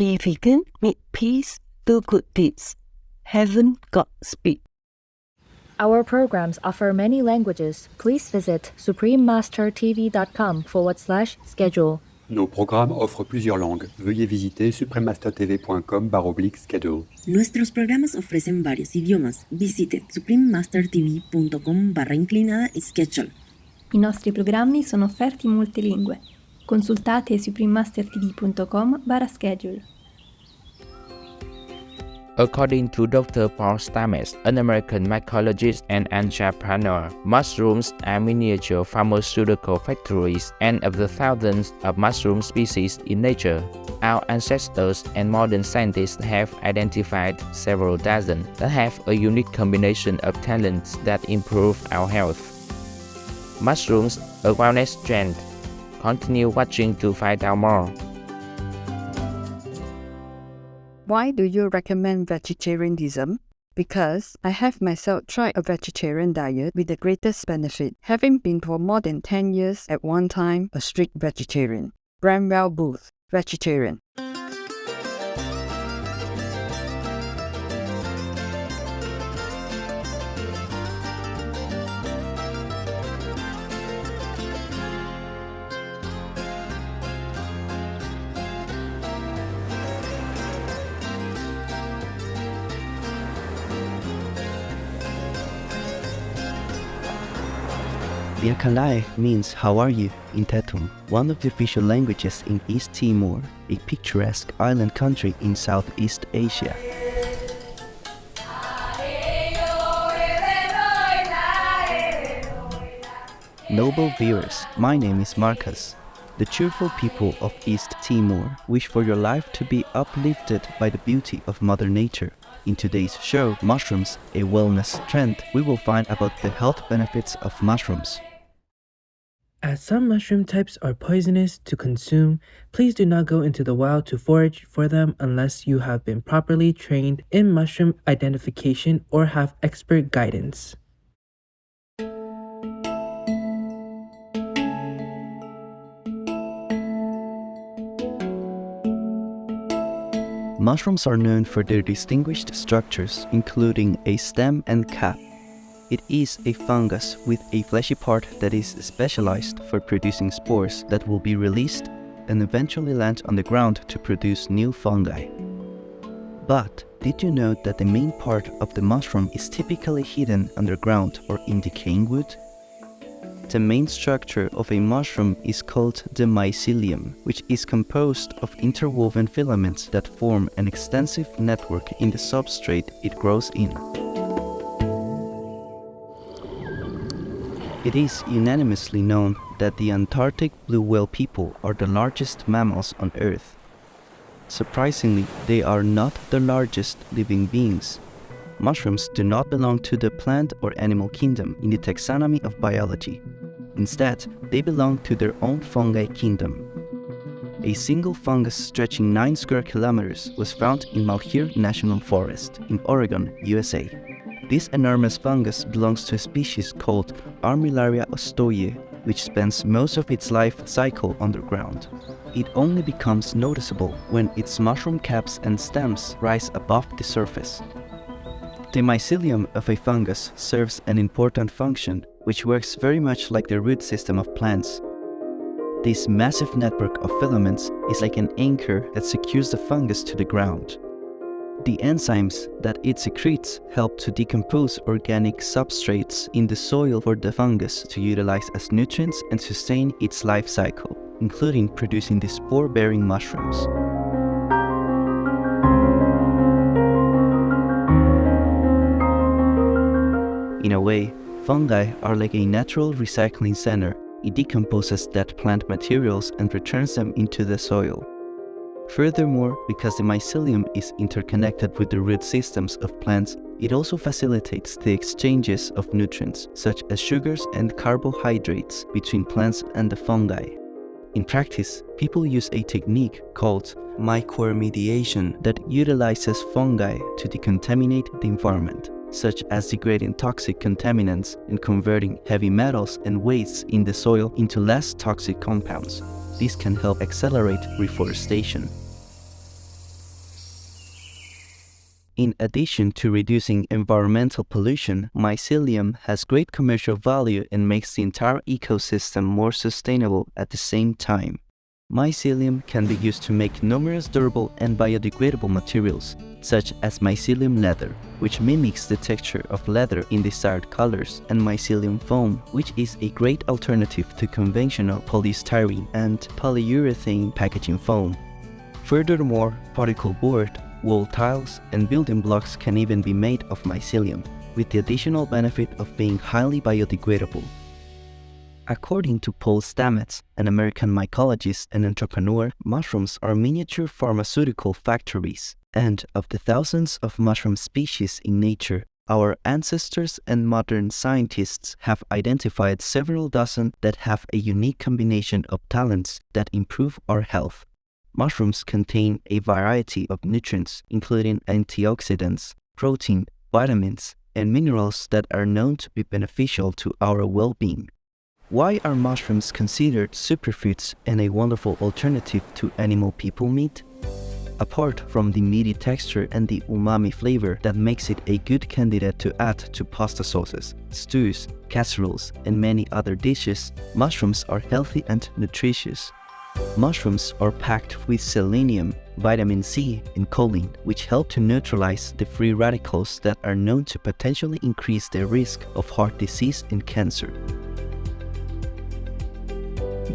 Be vegan, make peace, do good deeds. Heaven, Godspeed. Our programs offer many languages. Please visit suprememastertv.com/schedule. Nos programmes offrent plusieurs langues. Veuillez visiter suprememastertv.com/schedule. Nuestros programas ofrecen varios idiomas. Visite suprememastertv.com/schedule. I nostri programmi sono offerti in molte lingue. Consultate suprememastertv.com/schedule. According to Dr. Paul Stamets, an American mycologist and entrepreneur, mushrooms are miniature pharmaceutical factories and of the thousands of mushroom species in nature. Our ancestors and modern scientists have identified several dozen that have a unique combination of talents that improve our health. Mushrooms, a wellness trend. Continue watching to find out more. Why do you recommend vegetarianism? Because I have myself tried a vegetarian diet with the greatest benefit, having been for more than 10 years at one time a strict vegetarian. Bramwell Booth, vegetarian. Biakalai means "how are you" in Tetum, one of the official languages in East Timor, a picturesque island country in Southeast Asia. Noble viewers, my name is Marcus. The cheerful people of East Timor wish for your life to be uplifted by the beauty of Mother Nature. In today's show, Mushrooms, a Wellness Trend, we will find about the health benefits of mushrooms. As some mushroom types are poisonous to consume, please do not go into the wild to forage for them unless you have been properly trained in mushroom identification or have expert guidance. Mushrooms are known for their distinguished structures, including a stem and cap. It is a fungus with a fleshy part that is specialized for producing spores that will be released and eventually land on the ground to produce new fungi. But did you know that the main part of the mushroom is typically hidden underground or in decaying wood? The main structure of a mushroom is called the mycelium, which is composed of interwoven filaments that form an extensive network in the substrate it grows in. It is unanimously known that the Antarctic blue whale people are the largest mammals on Earth. Surprisingly, they are not the largest living beings. Mushrooms do not belong to the plant or animal kingdom in the taxonomy of biology. Instead, they belong to their own fungi kingdom. A single fungus stretching 9 square kilometers was found in Malheur National Forest in Oregon, USA. This enormous fungus belongs to a species called Armillaria ostoye, which spends most of its life cycle underground. It only becomes noticeable when its mushroom caps and stems rise above the surface. The mycelium of a fungus serves an important function, which works very much like the root system of plants. This massive network of filaments is like an anchor that secures the fungus to the ground. The enzymes that it secretes help to decompose organic substrates in the soil for the fungus to utilize as nutrients and sustain its life cycle, including producing the spore-bearing mushrooms. In a way, fungi are like a natural recycling center. It decomposes dead plant materials and returns them into the soil. Furthermore, because the mycelium is interconnected with the root systems of plants, it also facilitates the exchanges of nutrients, such as sugars and carbohydrates, between plants and the fungi. In practice, people use a technique called mycormediation that utilizes fungi to decontaminate the environment, such as degrading toxic contaminants and converting heavy metals and wastes in the soil into less toxic compounds. This can help accelerate reforestation. In addition to reducing environmental pollution, mycelium has great commercial value and makes the entire ecosystem more sustainable at the same time. Mycelium can be used to make numerous durable and biodegradable materials, such as mycelium leather, which mimics the texture of leather in desired colors, and mycelium foam, which is a great alternative to conventional polystyrene and polyurethane packaging foam. Furthermore, particle board, wall tiles, and building blocks can even be made of mycelium, with the additional benefit of being highly biodegradable. According to Paul Stamets, an American mycologist and entrepreneur, mushrooms are miniature pharmaceutical factories, and of the thousands of mushroom species in nature, our ancestors and modern scientists have identified several dozen that have a unique combination of talents that improve our health. Mushrooms contain a variety of nutrients, including antioxidants, protein, vitamins, and minerals that are known to be beneficial to our well-being. Why are mushrooms considered superfoods and a wonderful alternative to animal people meat? Apart from the meaty texture and the umami flavor that makes it a good candidate to add to pasta sauces, stews, casseroles, and many other dishes, mushrooms are healthy and nutritious. Mushrooms are packed with selenium, vitamin C, and choline, which help to neutralize the free radicals that are known to potentially increase the risk of heart disease and cancer.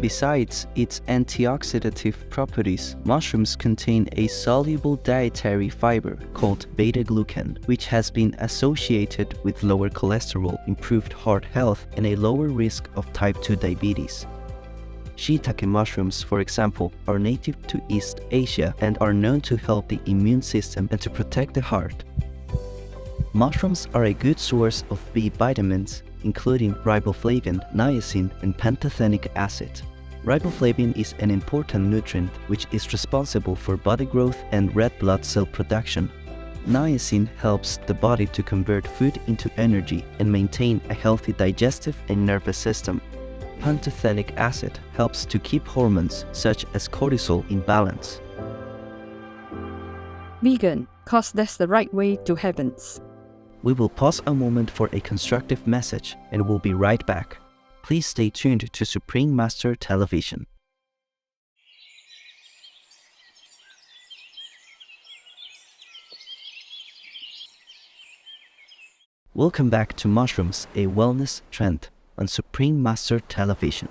Besides its antioxidative properties, mushrooms contain a soluble dietary fiber called beta-glucan, which has been associated with lower cholesterol, improved heart health, and a lower risk of type 2 diabetes. Shiitake mushrooms, for example, are native to East Asia and are known to help the immune system and to protect the heart. Mushrooms are a good source of B vitamins, including riboflavin, niacin, and pantothenic acid. Riboflavin is an important nutrient which is responsible for body growth and red blood cell production. Niacin helps the body to convert food into energy and maintain a healthy digestive and nervous system. Pantothenic acid helps to keep hormones such as cortisol in balance. Vegan, 'cause that's the right way to heavens. We will pause a moment for a constructive message and we'll be right back. Please stay tuned to Supreme Master Television. Welcome back to Mushrooms, a Wellness Trend on Supreme Master Television.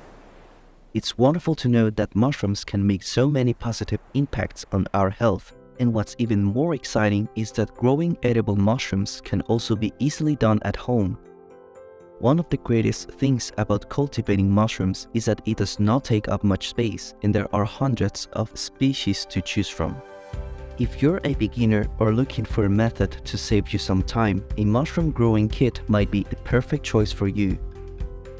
It's wonderful to know that mushrooms can make so many positive impacts on our health. And what's even more exciting is that growing edible mushrooms can also be easily done at home. One of the greatest things about cultivating mushrooms is that it does not take up much space, and there are hundreds of species to choose from. If you're a beginner or looking for a method to save you some time, a mushroom growing kit might be the perfect choice for you.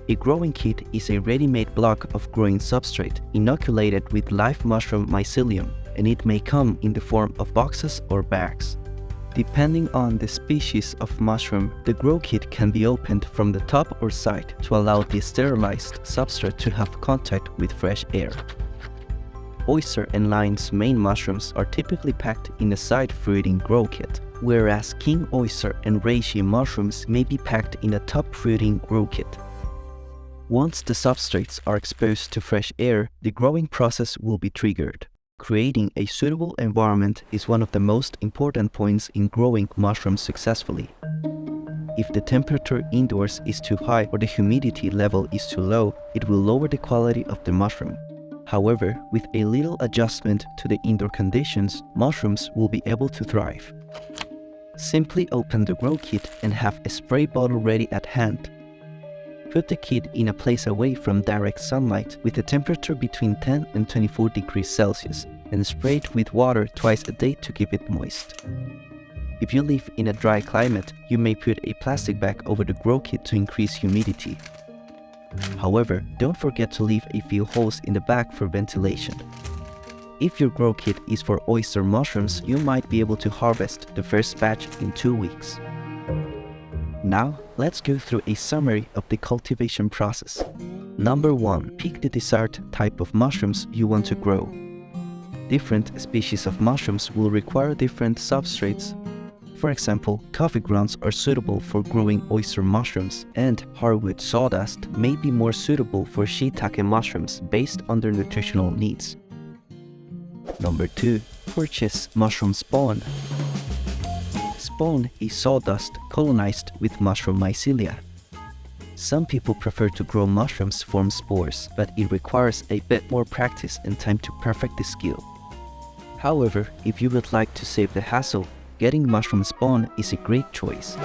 A growing kit is a ready-made block of growing substrate inoculated with live mushroom mycelium, and it may come in the form of boxes or bags. Depending on the species of mushroom, the grow kit can be opened from the top or side to allow the sterilized substrate to have contact with fresh air. Oyster and lion's mane mushrooms are typically packed in a side-fruiting grow kit, whereas king oyster and reishi mushrooms may be packed in a top-fruiting grow kit. Once the substrates are exposed to fresh air, the growing process will be triggered. Creating a suitable environment is one of the most important points in growing mushrooms successfully. If the temperature indoors is too high or the humidity level is too low, it will lower the quality of the mushroom. However, with a little adjustment to the indoor conditions, mushrooms will be able to thrive. Simply open the grow kit and have a spray bottle ready at hand. Put the kit in a place away from direct sunlight with a temperature between 10 and 24 degrees Celsius and spray it with water twice a day to keep it moist. If you live in a dry climate, you may put a plastic bag over the grow kit to increase humidity. However, don't forget to leave a few holes in the bag for ventilation. If your grow kit is for oyster mushrooms, you might be able to harvest the first batch in 2 weeks. Now, let's go through a summary of the cultivation process. Number 1. Pick the desired type of mushrooms you want to grow. Different species of mushrooms will require different substrates. For example, coffee grounds are suitable for growing oyster mushrooms, and hardwood sawdust may be more suitable for shiitake mushrooms based on their nutritional needs. Number 2. Purchase mushroom spawn. Spawn is sawdust colonized with mushroom mycelia. Some people prefer to grow mushrooms from spores, but it requires a bit more practice and time to perfect the skill. However, if you would like to save the hassle, getting mushroom spawn is a great choice.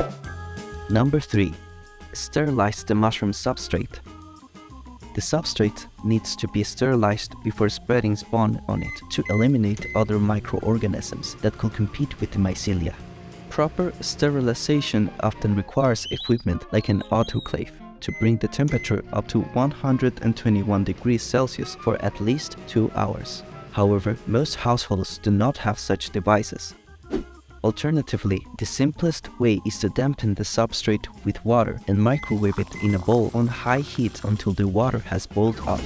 Number 3. Sterilize the mushroom substrate. The substrate needs to be sterilized before spreading spawn on it to eliminate other microorganisms that could compete with the mycelia. Proper sterilization often requires equipment like an autoclave to bring the temperature up to 121 degrees Celsius for at least 2 hours. However, most households do not have such devices. Alternatively, the simplest way is to dampen the substrate with water and microwave it in a bowl on high heat until the water has boiled up.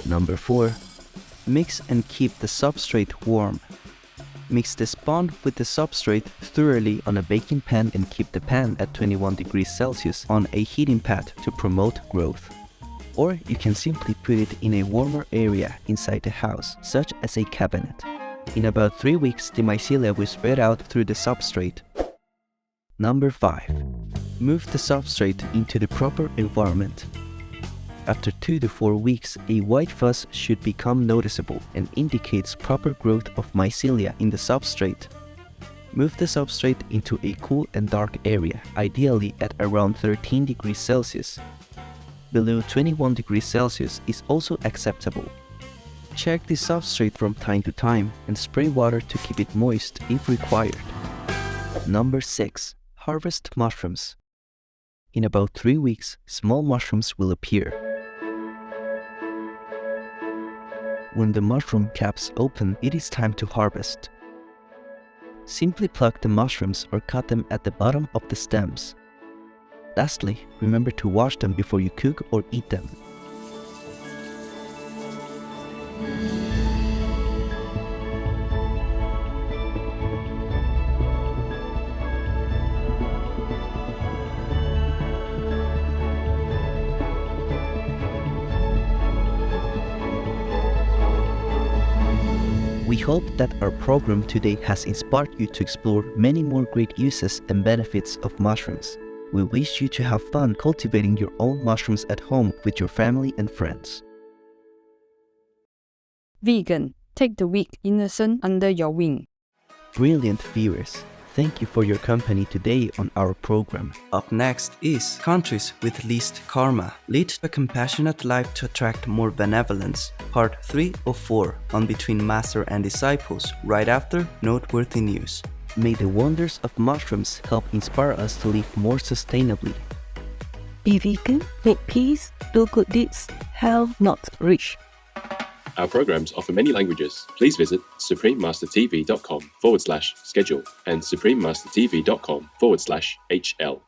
Number 4. Mix and keep the substrate warm. Mix the spawn with the substrate thoroughly on a baking pan and keep the pan at 21 degrees Celsius on a heating pad to promote growth. Or you can simply put it in a warmer area inside the house, such as a cabinet. In about 3 weeks, the mycelia will spread out through the substrate. Number 5. Move the substrate into the proper environment. After 2 to 4 weeks, a white fuzz should become noticeable and indicates proper growth of mycelia in the substrate. Move the substrate into a cool and dark area, ideally at around 13 degrees Celsius. Below 21 degrees Celsius is also acceptable. Check the substrate from time to time and spray water to keep it moist if required. Number 6. Harvest mushrooms. In about 3 weeks, small mushrooms will appear. When the mushroom caps open, it is time to harvest. Simply pluck the mushrooms or cut them at the bottom of the stems. Lastly, remember to wash them before you cook or eat them. We hope that our program today has inspired you to explore many more great uses and benefits of mushrooms. We wish you to have fun cultivating your own mushrooms at home with your family and friends. Vegan, take the week innocent under your wing. Brilliant viewers, thank you for your company today on our program. Up next is Countries with Least Karma. Lead a compassionate life to attract more benevolence. Part 3 of 4 on Between Master and Disciples, right after Noteworthy News. May the wonders of mushrooms help inspire us to live more sustainably. Be vegan, make peace, do good deeds, hell not rich. Our programs offer many languages. Please visit suprememastertv.com/schedule and suprememastertv.com/HL.